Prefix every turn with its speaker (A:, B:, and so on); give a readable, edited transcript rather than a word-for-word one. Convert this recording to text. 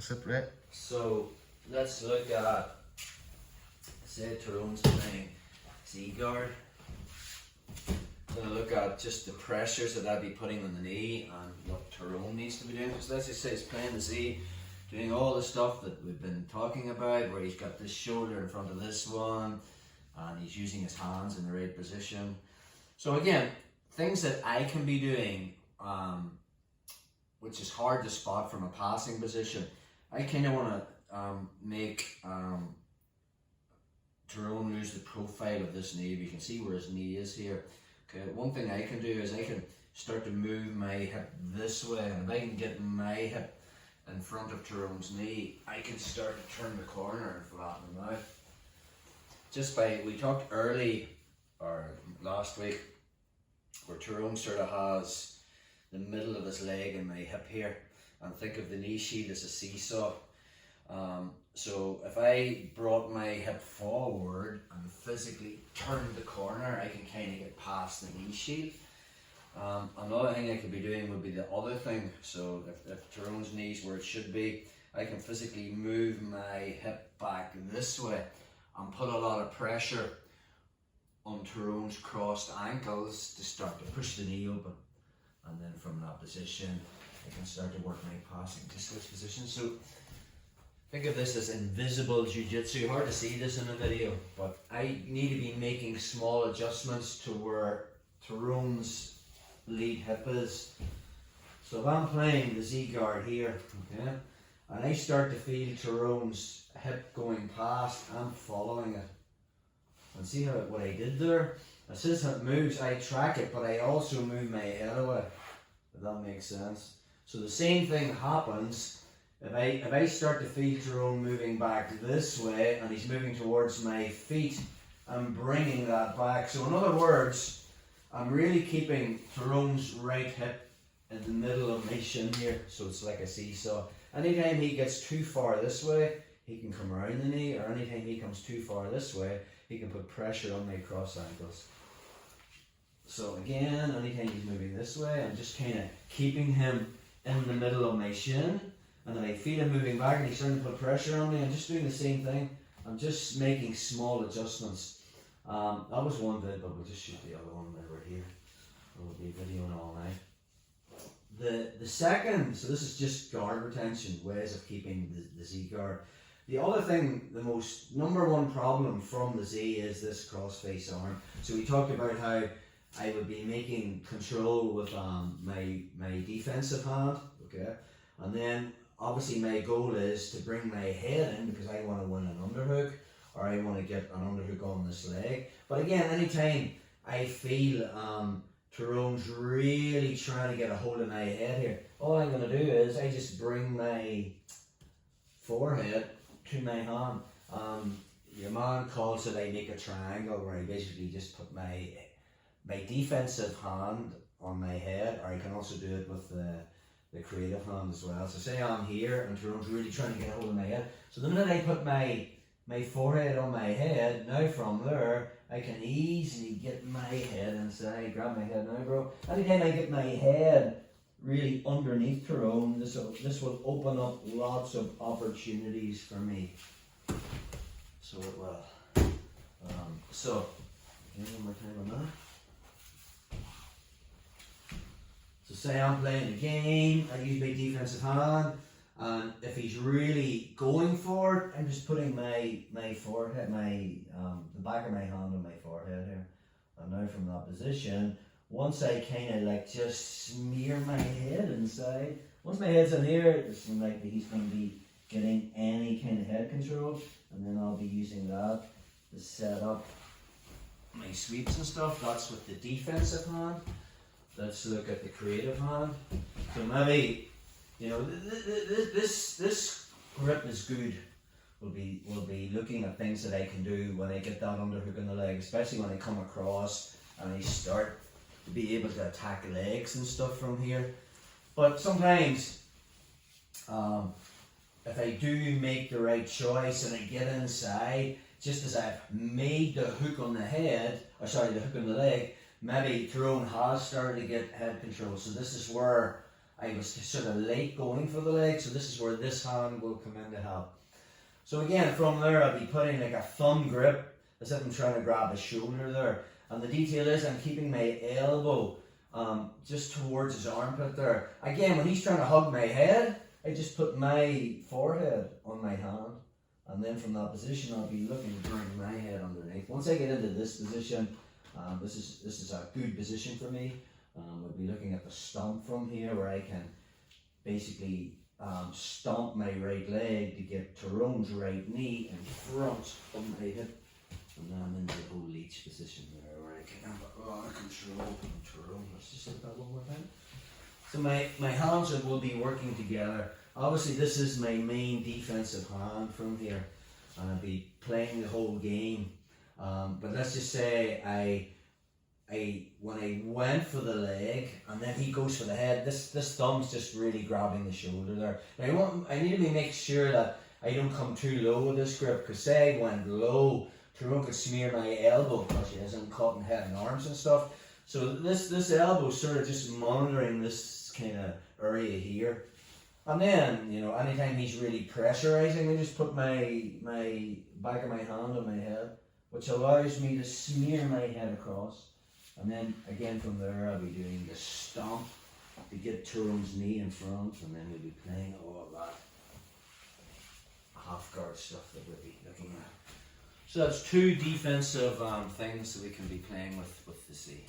A: sit right.
B: So let's look at, say Tyrone's playing Z guard. I'm going to look at just the pressures that I'd be putting on the knee and what Tyrone needs to be doing. So let's just say he's playing the Z, doing all the stuff that we've been talking about, where he's got this shoulder in front of this one, and he's using his hands in the right position. So again, things that I can be doing, which is hard to spot from a passing position. I kind of want to make Tyrone lose the profile of this knee. You can see where his knee is here. Okay, one thing I can do is I can start to move my hip this way, and if I can get my hip in front of Tyrone's knee, I can start to turn the corner and flatten him out. Just by, we talked early, or last week, where Tyrone sort of has the middle of his leg and my hip here, and think of the knee sheath as a seesaw. So if I brought my hip forward and physically turned the corner, I can kind of get past the knee sheath. Another thing I could be doing would be the other thing. So if Tyrone's knee's where it should be, I can physically move my hip back this way and put a lot of pressure on Tyrone's crossed ankles to start to push the knee open. And then from that position, I can start to work my passing to switch positions. So think of this as invisible jiu-jitsu. Hard to see this in the video, but I need to be making small adjustments to where Tyrone's lead hip is. So if I'm playing the Z guard here, okay, and I start to feel Tyrone's hip going past, I'm following it. And see how what I did there? As his hip moves, I track it, but I also move my head away. If that makes sense. So the same thing happens if I start to feel Tyrone moving back this way, and he's moving towards my feet, I'm bringing that back. So in other words, I'm really keeping Tyrone's right hip in the middle of my shin here, so it's like a seesaw. Anytime he gets too far this way, he can come around the knee, or anytime he comes too far this way, he can put pressure on my cross ankles. So again, anytime he's moving this way, I'm just kind of keeping him in the middle of my shin, and then I feel him moving back and he's starting to put pressure on me. I'm just doing the same thing. I'm just making small adjustments. That was one bit, but we'll just shoot the other one over here. We'll be videoing all night. The second, so this is just guard retention, ways of keeping the Z guard. The other thing, the most number one problem from the Z is this cross-face arm. So we talked about how I would be making control with my defensive hand, okay? And then obviously my goal is to bring my head in because I want to win an underhook, or I want to get an underhook on this leg. But again, anytime I feel Tyrone's really trying to get a hold of my head here, all I'm going to do is I just bring my forehead to my hand. Your man calls it I make a triangle, where I basically just put my defensive hand on my head, or I can also do it with the creative hand as well. So say I'm here and Tyrone's really trying to get hold of my head. So the minute I put my forehead on my head, now from there, I can easily get my head inside. Grab my head now, bro. Anytime I get my head really underneath Tyrone, this will open up lots of opportunities for me. So it will. So, one more time on that. So say I'm playing a game, I use my defensive hand, and if he's really going for it, I'm just putting my forehead, the back of my hand on my forehead here. And now from that position, once I kind of like just smear my head inside, once my head's in here, it seems like he's going to be getting any kind of head control, and then I'll be using that to set up my sweeps and stuff. That's with the defensive hand. Let's look at the creative hand. So maybe, you know, this grip is good. We'll be looking at things that I can do when I get that underhook in the leg, especially when I come across and I start to be able to attack legs and stuff from here. But sometimes, if I do make the right choice and I get inside, just as I've made the hook on the head, or sorry, the hook on the leg, maybe Tyrone has started to get head control. So this is where I was sort of late going for the leg, so this is where this hand will come in to help. So again, from there I'll be putting like a thumb grip as if I'm trying to grab his shoulder there. And the detail is I'm keeping my elbow just towards his armpit there. Again, when he's trying to hug my head, I just put my forehead on my hand. And then from that position, I'll be looking to bring my head underneath. Once I get into this position, this is a good position for me. I'll be looking at the stomp from here where I can basically stomp my right leg to get Tyrone's right knee in front of my hip. And then I'm in the whole leech position there where I can have a lot of control from Tyrone. Let's just hit that one more time. So my hands will be working together. Obviously this is my main defensive hand from here. And I'll be playing the whole game. But let's just say when I went for the leg and then he goes for the head, this thumb's just really grabbing the shoulder there. Now I need to make sure that I don't come too low with this grip, because say I went low, Tyrone could smear my elbow because he hasn't caught in head and arms and stuff. So this elbow sort of just monitoring this kind of area here. And then, you know, anytime he's really pressurizing, I just put my back of my hand on my head, which allows me to smear my head across. And then again from there I'll be doing the stomp to get Tyrone's knee in front, and then we'll be playing all that half guard stuff that we'll be looking at. So that's two defensive things that we can be playing with the C.